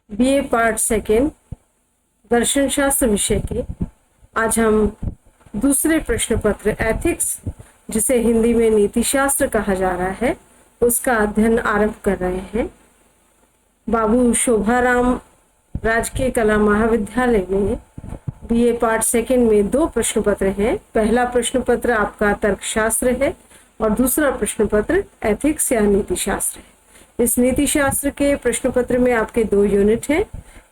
BA part second दर्शन शास्त्र विषय के आज हम दूसरे प्रश्न पत्र एथिक्स, जिसे हिंदी में नीति शास्त्र कहा जा रहा है, उसका अध्ययन आरंभ कर रहे हैं। बाबू शोभाराम राजकीय कला महाविद्यालय में बीए पार्ट सेकेंड में दो प्रश्न पत्र हैं। पहला प्रश्न पत्र आपका तर्कशास्त्र है और दूसरा प्रश्न पत्र एथिक्स या नीति शास्त्र है। इस नीति शास्त्र के प्रश्न पत्र में आपके दो यूनिट हैं।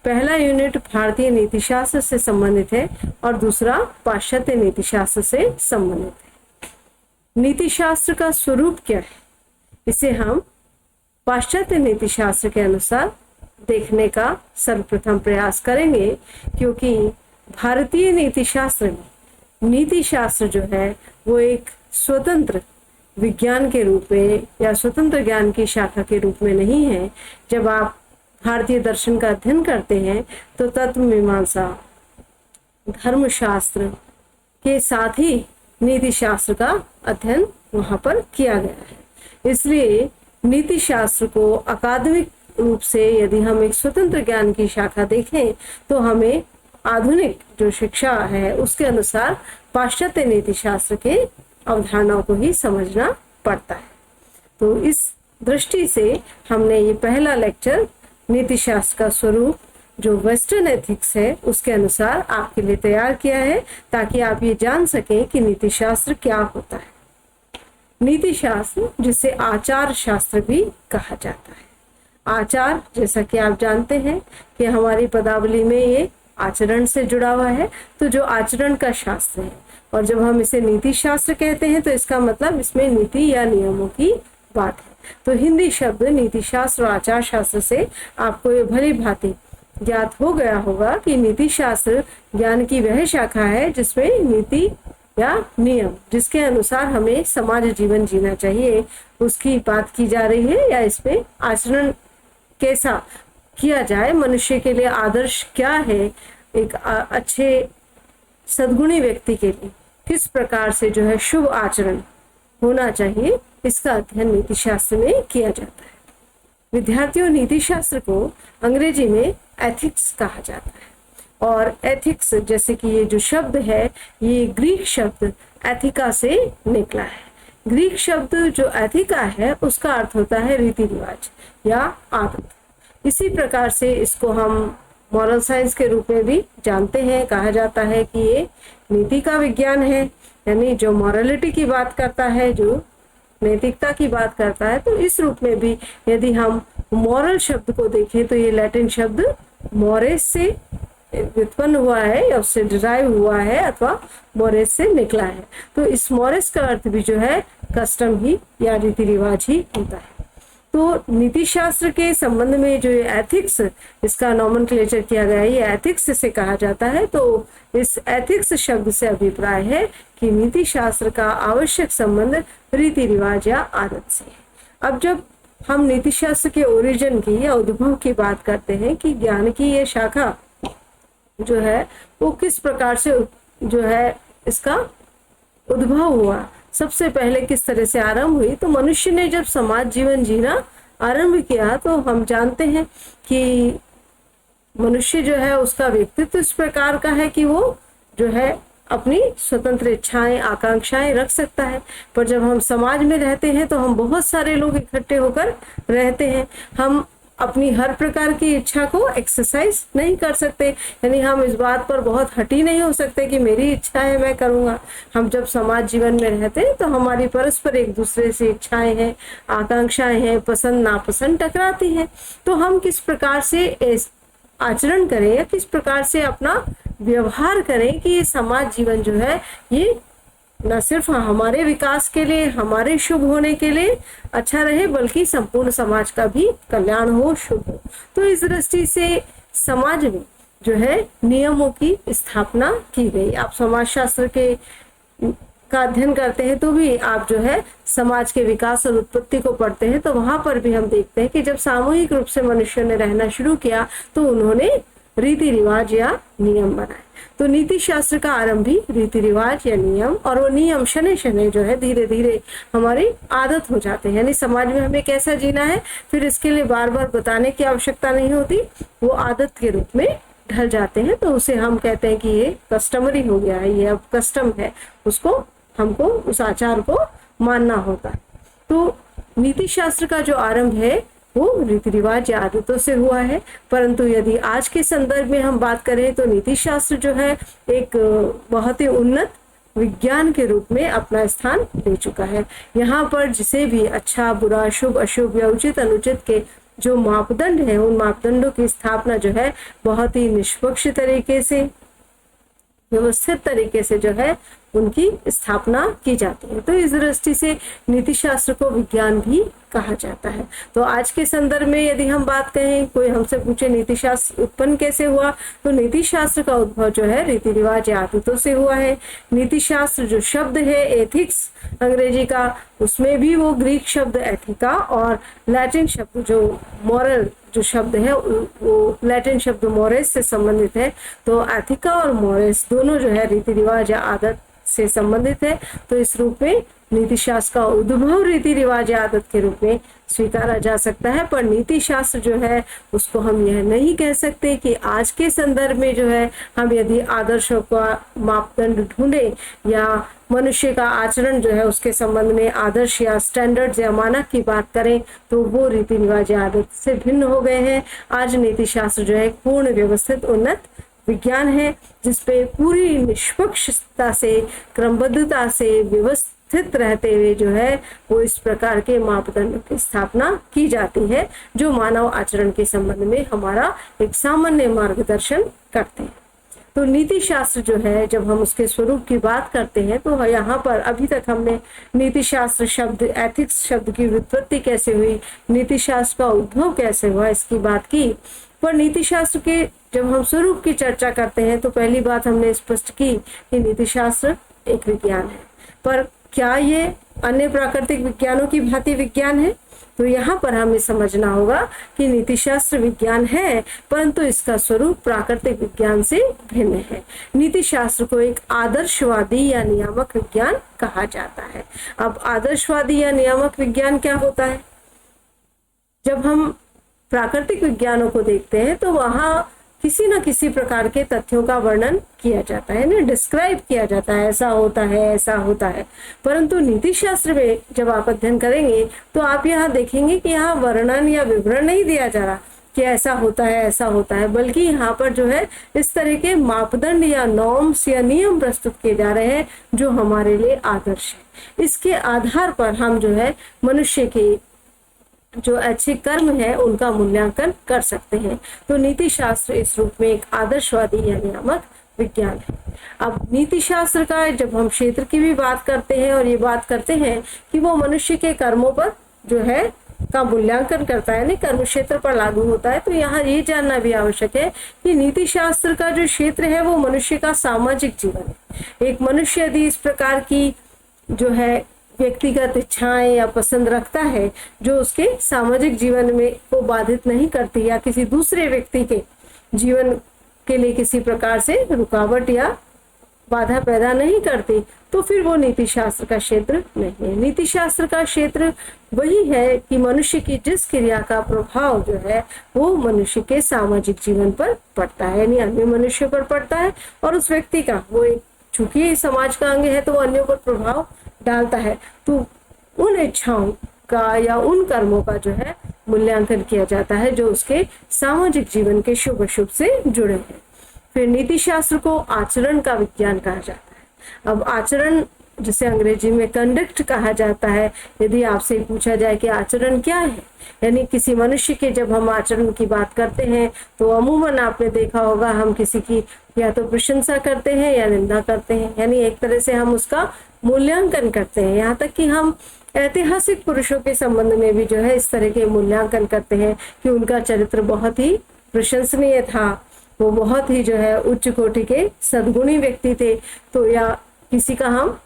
पहला यूनिट भारतीय नीति शास्त्र से संबंधित है और दूसरा पाश्चात्य नीति शास्त्र से संबंधित है। नीति शास्त्र का स्वरूप क्या है, इसे हम पाश्चात्य नीति शास्त्र के अनुसार देखने का सर्वप्रथम प्रयास करेंगे, क्योंकि भारतीय नीति शास्त्र में नीति शास्त्र जो है वो एक स्वतंत्र विज्ञान के रूप में या स्वतंत्र ज्ञान की शाखा के रूप में नहीं है। जब आप भारतीय दर्शन का अध्ययन करते हैं तो तत्व मीमांसा, धर्मशास्त्र के साथ ही नीति शास्त्र का अध्ययन वहां पर किया गया है। इसलिए नीति शास्त्र को अकादमिक रूप से यदि हम एक स्वतंत्र ज्ञान की शाखा देखें तो हमें आधुनिक जो शिक्षा है उसके अनुसार पाश्चात्य नीति शास्त्र के अवधारणाओं को ही समझना पड़ता है। तो इस दृष्टि से हमने ये पहला लेक्चर नीति शास्त्र का स्वरूप जो वेस्टर्न एथिक्स है उसके अनुसार आपके लिए तैयार किया है, ताकि आप ये जान सकें कि नीति शास्त्र क्या होता है। नीति शास्त्र, जिसे आचार शास्त्र भी कहा जाता है। आचार, जैसा कि आप जानते हैं कि हमारी पदावली में ये आचरण से जुड़ा हुआ है, तो जो आचरण का शास्त्र है। और जब हम इसे नीति शास्त्र कहते हैं तो इसका मतलब इसमें नीति या नियमों की बात है। तो हिंदी शब्द नीति शास्त्र और आचार शास्त्र से आपको ये भली भांति ज्ञात हो गया होगा कि नीति शास्त्र ज्ञान की वह शाखा है जिसमें नीति या नियम, जिसके अनुसार हमें समाज जीवन जीना चाहिए, उसकी बात की जा रही है। या इसमें आचरण कैसा किया जाए, मनुष्य के लिए आदर्श क्या है, एक अच्छे सद्गुणी व्यक्ति के लिए किस प्रकार से जो है शुभ आचरण होना चाहिए, इसका अध्ययन नीति शास्त्र में किया जाता है। विद्यार्थियों, नीति शास्त्र को अंग्रेजी में एथिक्स कहा जाता है। और एथिक्स, जैसे कि ये जो शब्द है, ये ग्रीक शब्द एथिका से निकला है। ग्रीक शब्द जो एथिका है उसका अर्थ होता है रीति रिवाज या आदत। इसी प्रकार से इसको हम मॉरल साइंस के रूप में भी जानते हैं। कहा जाता है कि ये नीति का विज्ञान है, यानी जो मॉरलिटी की बात करता है, जो नैतिकता की बात करता है। तो इस रूप में भी यदि हम मॉरल शब्द को देखें तो ये लैटिन शब्द मोरेस से व्युत्पन्न हुआ है या उससे डिराइव हुआ है अथवा मोरेस से निकला है। तो इस मोरेस का अर्थ भी जो है कस्टम ही या रीति रिवाज ही होता है। तो नीति शास्त्र के संबंध में जो एथिक्स, इसका नॉमेनक्लेचर किया गया है, ये एथिक्स से कहा जाता है। तो इस एथिक्स शब्द से अभिप्राय है कि नीति शास्त्र का आवश्यक संबंध रीति रिवाज या आदत से। अब जब हम नीति शास्त्र के ओरिजिन की या उद्भव की बात करते हैं कि ज्ञान की ये शाखा जो है वो किस प्रकार से जो है इसका उद्भव हुआ, सबसे पहले किस तरह से आरंभ हुई, तो मनुष्य ने जब समाज जीवन जीना आरंभ किया तो हम जानते हैं कि मनुष्य जो है उसका व्यक्तित्व इस प्रकार का है कि वो जो है अपनी स्वतंत्र इच्छाएं, आकांक्षाएं रख सकता है। पर जब हम समाज में रहते हैं तो हम बहुत सारे लोग इकट्ठे होकर रहते हैं। हम अपनी हर प्रकार की इच्छा को एक्सरसाइज नहीं कर सकते, यानी हम इस बात पर बहुत हटी नहीं हो सकते कि मेरी इच्छा है मैं करूंगा। हम जब समाज जीवन में रहते हैं तो हमारी परस्पर एक दूसरे से इच्छाएं हैं, आकांक्षाएं हैं, पसंद नापसंद टकराती हैं। तो हम किस प्रकार से आचरण करें या किस प्रकार से अपना व्यवहार करें कि ये समाज जीवन जो है ये न सिर्फ हमारे विकास के लिए, हमारे शुभ होने के लिए अच्छा रहे, बल्कि संपूर्ण समाज का भी कल्याण हो, शुभ हो। तो इस दृष्टि से समाज में जो है नियमों की स्थापना की गई। आप समाजशास्त्र के का अध्ययन करते हैं तो भी आप जो है समाज के विकास और उत्पत्ति को पढ़ते हैं, तो वहां पर भी हम देखते हैं कि जब सामूहिक रूप से मनुष्य ने रहना शुरू किया तो उन्होंने रीति रिवाज या नियम बनाए। तो नीति शास्त्र का आरंभ भी रीति रिवाज या नियम, और वो नियम शनै शनै जो है धीरे धीरे हमारी आदत हो जाते हैं। यानी समाज में हमें कैसा जीना है, फिर इसके लिए बार बार बताने की आवश्यकता नहीं होती, वो आदत के रूप में ढल जाते हैं। तो उसे हम कहते हैं कि ये कस्टमरी हो गया है, ये अब कस्टम है, उसको हमको उस आचार को मानना होता है। तो नीति शास्त्र का जो आरंभ है वो रीति रिवाज या आदतों से हुआ है। परंतु यदि आज के संदर्भ में हम बात करें तो नीति शास्त्र जो है एक बहुत ही उन्नत विज्ञान के रूप में अपना स्थान ले चुका है। यहाँ पर जिसे भी अच्छा बुरा शुभ अशुभ या उचित अनुचित के जो मापदंड है, उन मापदंडों की स्थापना जो है बहुत ही निष्पक्ष तरीके से, व्यवस्थित तरीके से जो है उनकी स्थापना की जाती है। तो इस दृष्टि से नीति शास्त्र को विज्ञान भी कहा जाता है। तो आज के संदर्भ में यदि हम बात कहें, कोई हमसे पूछे नीति शास्त्र उत्पन्न कैसे हुआ, तो नीति शास्त्र का उद्भव जो है रीति रिवाज या आदतों से हुआ है। नीति शास्त्र जो शब्द है एथिक्स अंग्रेजी का, उसमें भी वो ग्रीक शब्द एथिका और लैटिन शब्द जो मॉरल जो शब्द है वो लैटिन शब्द मोरेस से संबंधित है। तो एथिका और मोरेस दोनों जो है रीति रिवाज या आदत से संबंधित है। तो इस रूप में नीति शास्त्र का उद्भव रीति रिवाज या आदत के रूप में स्वीकारा जा सकता है। पर नीति शास्त्र जो है उसको हम यह नहीं कह सकते कि आज के संदर्भ में जो है हम यदि आदर्शों का मापदंड ढूंढे या मनुष्य का आचरण जो है उसके संबंध में आदर्श या स्टैंडर्ड्स या मानक की बात करें तो वो रीति रिवाज या आदत से भिन्न हो गए हैं। आज नीति शास्त्र जो है पूर्ण व्यवस्थित उन्नत विज्ञान है, जिसपे पूरी निष्पक्षता से, क्रमबद्धता से, व्यवस्थित रहते हुए जो है वो इस प्रकार के मापदंडों की स्थापना की जाती है जो मानव आचरण के संबंध में हमारा एक सामान्य मार्गदर्शन करते हैं। तो नीति शास्त्र जो है जब हम उसके स्वरूप की बात करते हैं तो यहाँ पर अभी तक हमने नीति शास्त्र शब्द, एथिक्स शब्द की व्युत्पत्ति कैसे हुई, नीति शास्त्र का उद्भव कैसे हुआ, इसकी बात की। पर नीति शास्त्र के जब हम स्वरूप की चर्चा करते हैं तो पहली बात हमने स्पष्ट की कि नीति शास्त्र एक विज्ञान है। पर क्या ये अन्य प्राकृतिक विज्ञानों की भांति विज्ञान है? तो यहाँ पर हमें समझना होगा कि नीति शास्त्र विज्ञान है, परंतु इसका स्वरूप प्राकृतिक विज्ञान से भिन्न है। नीति शास्त्र को एक आदर्शवादी या नियामक विज्ञान कहा जाता है। अब आदर्शवादी या नियामक विज्ञान क्या होता है? जब हम प्राकृतिक विज्ञानों को देखते हैं तो वहाँ किसी न किसी प्रकार के तथ्यों का वर्णन किया जाता है, ना डिस्क्राइब किया जाता है, ऐसा होता है, ऐसा होता है। परंतु नीति शास्त्र में जब आप अध्ययन करेंगे तो आप यहाँ देखेंगे कि यहाँ वर्णन या विवरण नहीं दिया जा रहा कि ऐसा होता है, ऐसा होता है, बल्कि यहाँ पर जो है इस तरह के मापदंड या नॉर्म्स या नियम प्रस्तुत किए जा रहे हैं जो हमारे लिए आदर्श है। इसके आधार पर हम जो है मनुष्य के जो अच्छे कर्म है उनका मूल्यांकन कर सकते हैं। तो नीति शास्त्र इस रूप में एक आदर्शवादी या नियामक विज्ञान है। अब नीति शास्त्र का जब हम क्षेत्र की भी बात करते हैं और ये बात करते हैं कि वो मनुष्य के कर्मों पर जो है का मूल्यांकन करता है, नहीं कर्म क्षेत्र पर लागू होता है, तो यहाँ ये जानना भी आवश्यक है कि नीति शास्त्र का जो क्षेत्र है वो मनुष्य का सामाजिक जीवन है। एक मनुष्य यदि इस प्रकार की जो है व्यक्तिगत इच्छाएं या पसंद रखता है जो उसके सामाजिक जीवन में को बाधित नहीं करती या किसी दूसरे व्यक्ति के जीवन के लिए किसी प्रकार से रुकावट या बाधा पैदा नहीं करती, तो फिर वो नीति शास्त्र का क्षेत्र नहीं है। नीति शास्त्र का क्षेत्र वही है कि मनुष्य की जिस क्रिया का प्रभाव जो है वो मनुष्य के सामाजिक जीवन पर पड़ता है, यानी अन्य मनुष्य पर पड़ता है, और उस व्यक्ति का वो एक चूंकि समाज का अंग है तो वो अन्यों पर प्रभाव डालता है। तो उन इच्छाओं का या उन कर्मों का जो है मूल्यांकन किया जाता है जो उसके सामाजिक जीवन के शुभ अशुभ से जुड़े हैं। फिर नीति शास्त्र को आचरण का विज्ञान कहा जाता है। अब आचरण जिसे अंग्रेजी में कंडक्ट कहा जाता है, यदि आपसे पूछा जाए कि आचरण क्या है, यानी किसी मनुष्य के जब हम आचरण की बात करते हैं तो अमूमन आपने देखा होगा हम किसी की या तो प्रशंसा करते हैं या निंदा करते हैं, यानी एक तरह से हम उसका मूल्यांकन करते हैं। यहाँ तक कि हम ऐतिहासिक पुरुषों के संबंध में भी जो है इस तरह के मूल्यांकन करते हैं कि उनका चरित्र बहुत ही प्रशंसनीय था, वो बहुत ही जो है उच्च कोटि के सद्गुणी व्यक्ति थे। तो या किसी का हम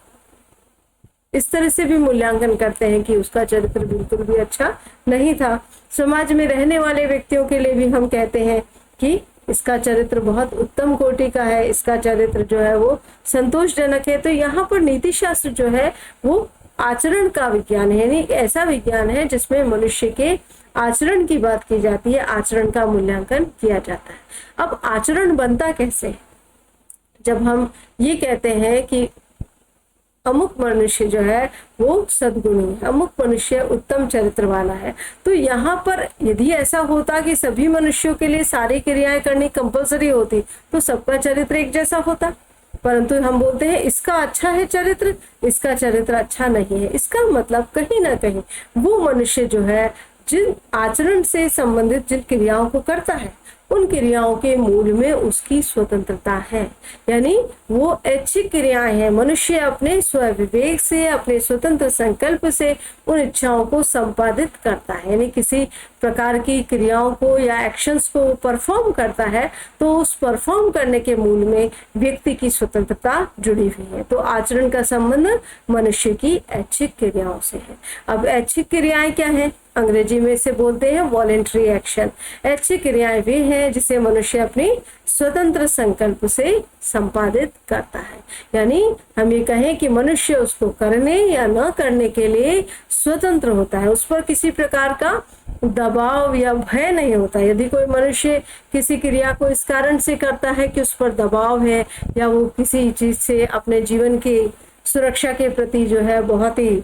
इस तरह से भी मूल्यांकन करते हैं कि उसका चरित्र बिल्कुल भी अच्छा नहीं था। समाज में रहने वाले व्यक्तियों के लिए भी हम कहते हैं कि इसका चरित्र बहुत उत्तम कोटि का है, इसका चरित्र जो है वो संतोषजनक है। तो यहाँ पर नीति शास्त्र जो है वो आचरण का विज्ञान है, यानी ऐसा विज्ञान है जिसमें मनुष्य के आचरण की बात की जाती है, आचरण का मूल्यांकन किया जाता है। अब आचरण बनता कैसे? जब हम ये कहते हैं कि अमुक मनुष्य जो है वो सद्गुणी है, अमुक मनुष्य उत्तम चरित्र वाला है, तो यहाँ पर यदि ऐसा होता कि सभी मनुष्यों के लिए सारी क्रियाएं करनी कंपलसरी होती तो सबका चरित्र एक जैसा होता। परंतु हम बोलते हैं इसका अच्छा है चरित्र, इसका चरित्र अच्छा नहीं है। इसका मतलब कहीं ना कहीं वो मनुष्य जो है जिन आचरण से संबंधित जिन क्रियाओं को करता है उन क्रियाओं के मूल में उसकी स्वतंत्रता है, यानी वो ऐच्छिक क्रियाएं हैं। मनुष्य अपने स्वविवेक से, अपने स्वतंत्र संकल्प से उन इच्छाओं को संपादित करता है, यानी किसी प्रकार की क्रियाओं को या एक्शंस को परफॉर्म करता है तो उस परफॉर्म करने के मूल में व्यक्ति की स्वतंत्रता जुड़ी हुई है। तो आचरण का संबंध मनुष्य की ऐच्छिक क्रियाओं से है। अब ऐच्छिक क्रियाएं क्या है? अंग्रेजी में इसे बोलते हैं वॉलेंट्री एक्शन। ऐच्छिक क्रियाएं वे हैं जिसे मनुष्य अपनी स्वतंत्र संकल्प से संपादित करता है, यानी हम ये कहें कि मनुष्य उसको करने या न करने के लिए स्वतंत्र होता है, उस पर किसी प्रकार का दबाव या भय नहीं होता। यदि कोई मनुष्य किसी क्रिया को इस कारण से करता है कि उस पर दबाव है या वो किसी चीज से अपने जीवन की सुरक्षा के प्रति जो है बहुत ही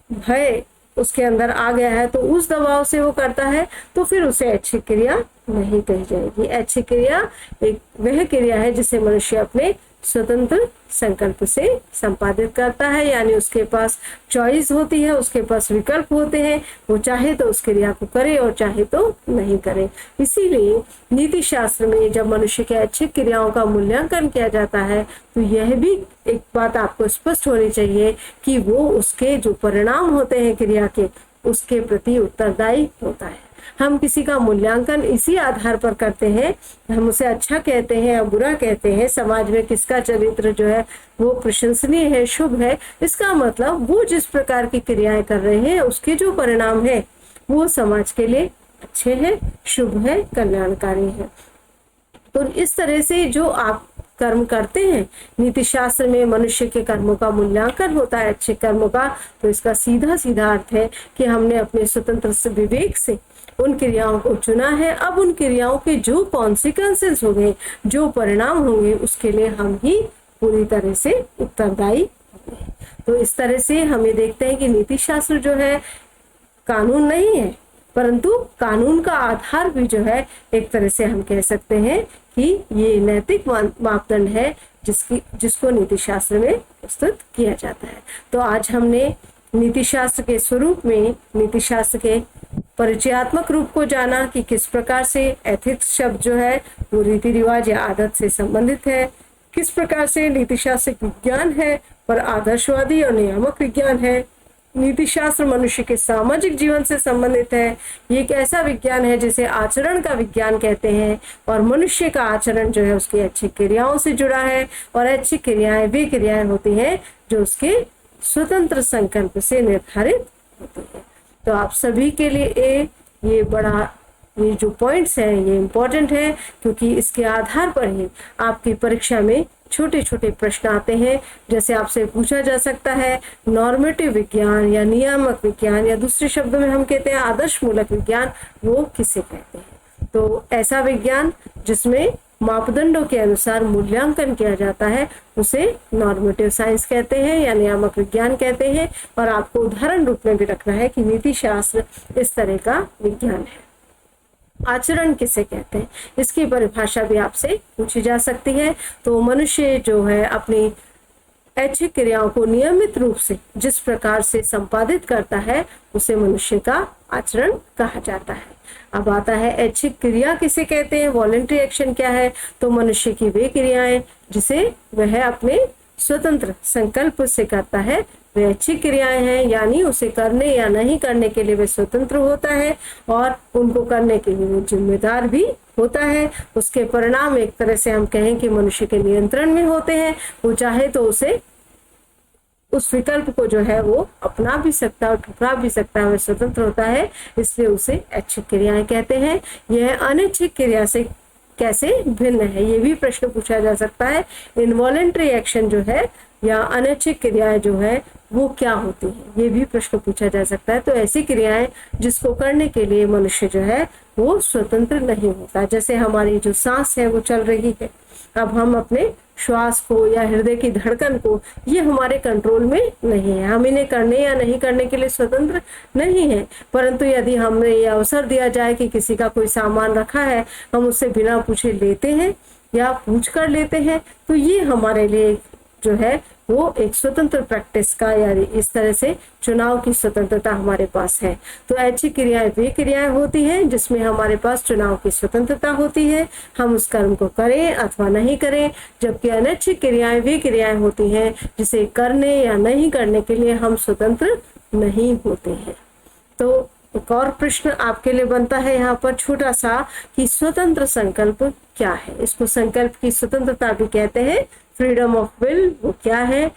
भय उसके अंदर आ गया है, तो उस दबाव से वो करता है, तो फिर उसे ऐच्छिक क्रिया नहीं कही जाएगी। ऐच्छिक क्रिया एक वह क्रिया है जिसे मनुष्य अपने स्वतंत्र संकल्प से संपादित करता है, यानी उसके पास चॉइस होती है, उसके पास विकल्प होते हैं, वो चाहे तो उस क्रिया को करे और चाहे तो नहीं करे। इसीलिए नीति शास्त्र में जब मनुष्य के ऐच्छिक क्रियाओं का मूल्यांकन किया जाता है तो यह भी एक बात आपको स्पष्ट होनी चाहिए कि वो उसके जो परिणाम होते हैं क्रिया के, उसके प्रति उत्तरदायी होता है। हम किसी का मूल्यांकन इसी आधार पर करते हैं, हम उसे अच्छा कहते हैं या बुरा कहते हैं, समाज में किसका चरित्र जो है वो प्रशंसनीय है, शुभ है, इसका मतलब वो जिस प्रकार की क्रियाएं कर रहे हैं उसके जो परिणाम है वो समाज के लिए अच्छे हैं, शुभ है, कल्याणकारी है। तो इस तरह से जो आप कर्म करते हैं, नीति शास्त्र में मनुष्य के कर्मों का मूल्यांकन होता है अच्छे कर्मों का, तो इसका सीधा सीधा अर्थ है कि हमने अपने स्वतंत्र विवेक से उन क्रियाओं को चुना है। अब उन क्रियाओं के जो कॉन्सिक्वेंसेस होंगे, जो परिणाम होंगे, उसके लिए हम ही पूरी तरह से उत्तरदायी होंगे। तो इस तरह से हमें देखते हैं कि नीति शास्त्र जो है कानून नहीं है, परंतु कानून का आधार भी जो है एक तरह से हम कह सकते हैं कि ये नैतिक मापदंड है जिसको नीति शास्त्र में प्रस्तुत किया जाता है। तो आज हमने नीति शास्त्र के स्वरूप में नीति शास्त्र के परिचयात्मक रूप को जाना कि किस प्रकार से एथिक्स शब्द जो है वो रीति रिवाज या आदत से संबंधित है, किस प्रकार से नीति शास्त्र विज्ञान है पर आदर्शवादी और नियामक विज्ञान है, नीति शास्त्र मनुष्य के सामाजिक जीवन से संबंधित है, ये एक ऐसा विज्ञान है जिसे आचरण का विज्ञान कहते हैं, और मनुष्य का आचरण जो है उसकी ऐच्छिक क्रियाओं से जुड़ा है, और ऐच्छिक क्रियाएं वे क्रियाएं होती हैं जो उसके स्वतंत्र संकल्प से निर्धारित होती है। तो आप सभी के लिए ये जो पॉइंट्स हैं ये इम्पोर्टेंट है, क्योंकि इसके आधार पर ही आपकी परीक्षा में छोटे छोटे प्रश्न आते हैं। जैसे आपसे पूछा जा सकता है नॉर्मेटिव विज्ञान या नियामक विज्ञान, या दूसरे शब्दों में हम कहते हैं आदर्श मूलक विज्ञान, वो किसे कहते हैं? तो ऐसा विज्ञान जिसमें मापदंडों के अनुसार मूल्यांकन किया जाता है उसे नॉर्मेटिव साइंस कहते हैं या नियामक विज्ञान कहते हैं। और आपको उदाहरण रूप में भी रखना है कि नीति शास्त्र इस तरह का विज्ञान है। आचरण किसे कहते हैं, इसकी परिभाषा भी आपसे पूछी जा सकती है। तो मनुष्य जो है अपनी ऐच्छिक क्रियाओं को नियमित रूप से जिस प्रकार से संपादित करता है उसे मनुष्य का आचरण कहा जाता है। अब आता है ऐच्छिक क्रिया किसे कहते हैं, वॉलेंट्री एक्शन क्या है? तो मनुष्य की वे क्रियाएं जिसे वह अपने स्वतंत्र संकल्प से करता है वे ऐच्छिक क्रियाएं हैं, यानी उसे करने या नहीं करने के लिए वह स्वतंत्र होता है और उनको करने के लिए वो जिम्मेदार भी होता है। उसके परिणाम एक तरह से हम कहें कि मनुष्य के नियंत्रण में होते हैं। वो चाहे तो उसे उस विकल्प को जो है वो अपना भी सकता है और ठुकरा भी सकता है, वह स्वतंत्र होता है, इसलिए उसे ऐच्छिक क्रियाएं कहते हैं। यह अनैच्छिक क्रिया से कैसे भिन्न है, ये भी प्रश्न पूछा जा सकता है। इनवॉलेंट्री एक्शन जो है या अनैच्छिक क्रियाएं जो है वो क्या होती है, ये भी प्रश्न पूछा जा सकता है। तो ऐसी क्रियाएं जिसको करने के लिए मनुष्य जो है वो स्वतंत्र नहीं होता, जैसे हमारी जो सांस है वो चल रही है, अब हम अपने श्वास को या हृदय की धड़कन को, ये हमारे कंट्रोल में नहीं है, हम इन्हें करने या नहीं करने के लिए स्वतंत्र नहीं है। परंतु यदि हमें ये अवसर दिया जाए कि किसी का कोई सामान रखा है, हम उससे बिना पूछे लेते हैं या पूछ कर लेते हैं, तो ये हमारे लिए जो है वो एक स्वतंत्र प्रैक्टिस का या इस तरह से चुनाव की स्वतंत्रता हमारे पास है। तो ऐच्छिक क्रियाएं वे क्रियाएं होती हैं जिसमें हमारे पास चुनाव की स्वतंत्रता होती है, हम उस कर्म को करें अथवा नहीं करें। जबकि अनैच्छिक क्रियाएं वे क्रियाएं होती हैं जिसे करने या नहीं करने के लिए हम स्वतंत्र नहीं होते हैं। तो एक और प्रश्न आपके लिए बनता है यहाँ पर छोटा सा कि स्वतंत्र संकल्प क्या है। इसको संकल्प की स्वतंत्रता भी कहते हैं, फ्रीडम ऑफ विल, वो क्या है।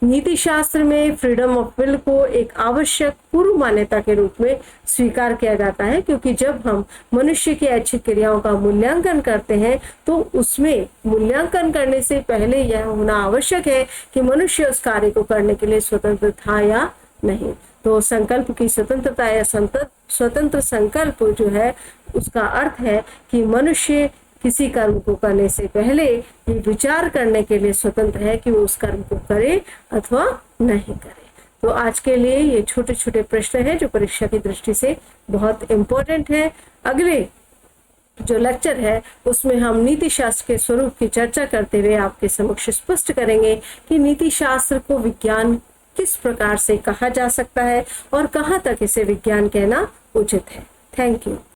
नीति शास्त्र में फ्रीडम ऑफ विल को एक आवश्यक पूर्व मान्यता के रूप में स्वीकार किया जाता है, क्योंकि जब हम मनुष्य की ऐच्छिक क्रियाओं का मूल्यांकन करते हैं तो उसमें मूल्यांकन करने से पहले यह होना आवश्यक है कि मनुष्य उस कार्य को करने के लिए स्वतंत्र था या नहीं। तो संकल्प की स्वतंत्रता या स्वतंत्र संकल्प जो है उसका अर्थ है कि मनुष्य किसी कर्म को करने से पहले ये विचार करने के लिए स्वतंत्र है कि वो उस कर्म को करे अथवा नहीं करे। तो आज के लिए ये छोटे छोटे प्रश्न हैं जो परीक्षा की दृष्टि से बहुत इंपॉर्टेंट है। अगले जो लेक्चर है उसमें हम नीति शास्त्र के स्वरूप की चर्चा करते हुए आपके समक्ष स्पष्ट करेंगे कि नीति शास्त्र को विज्ञान किस प्रकार से कहा जा सकता है और कहाँ तक इसे विज्ञान कहना उचित है। Thank you.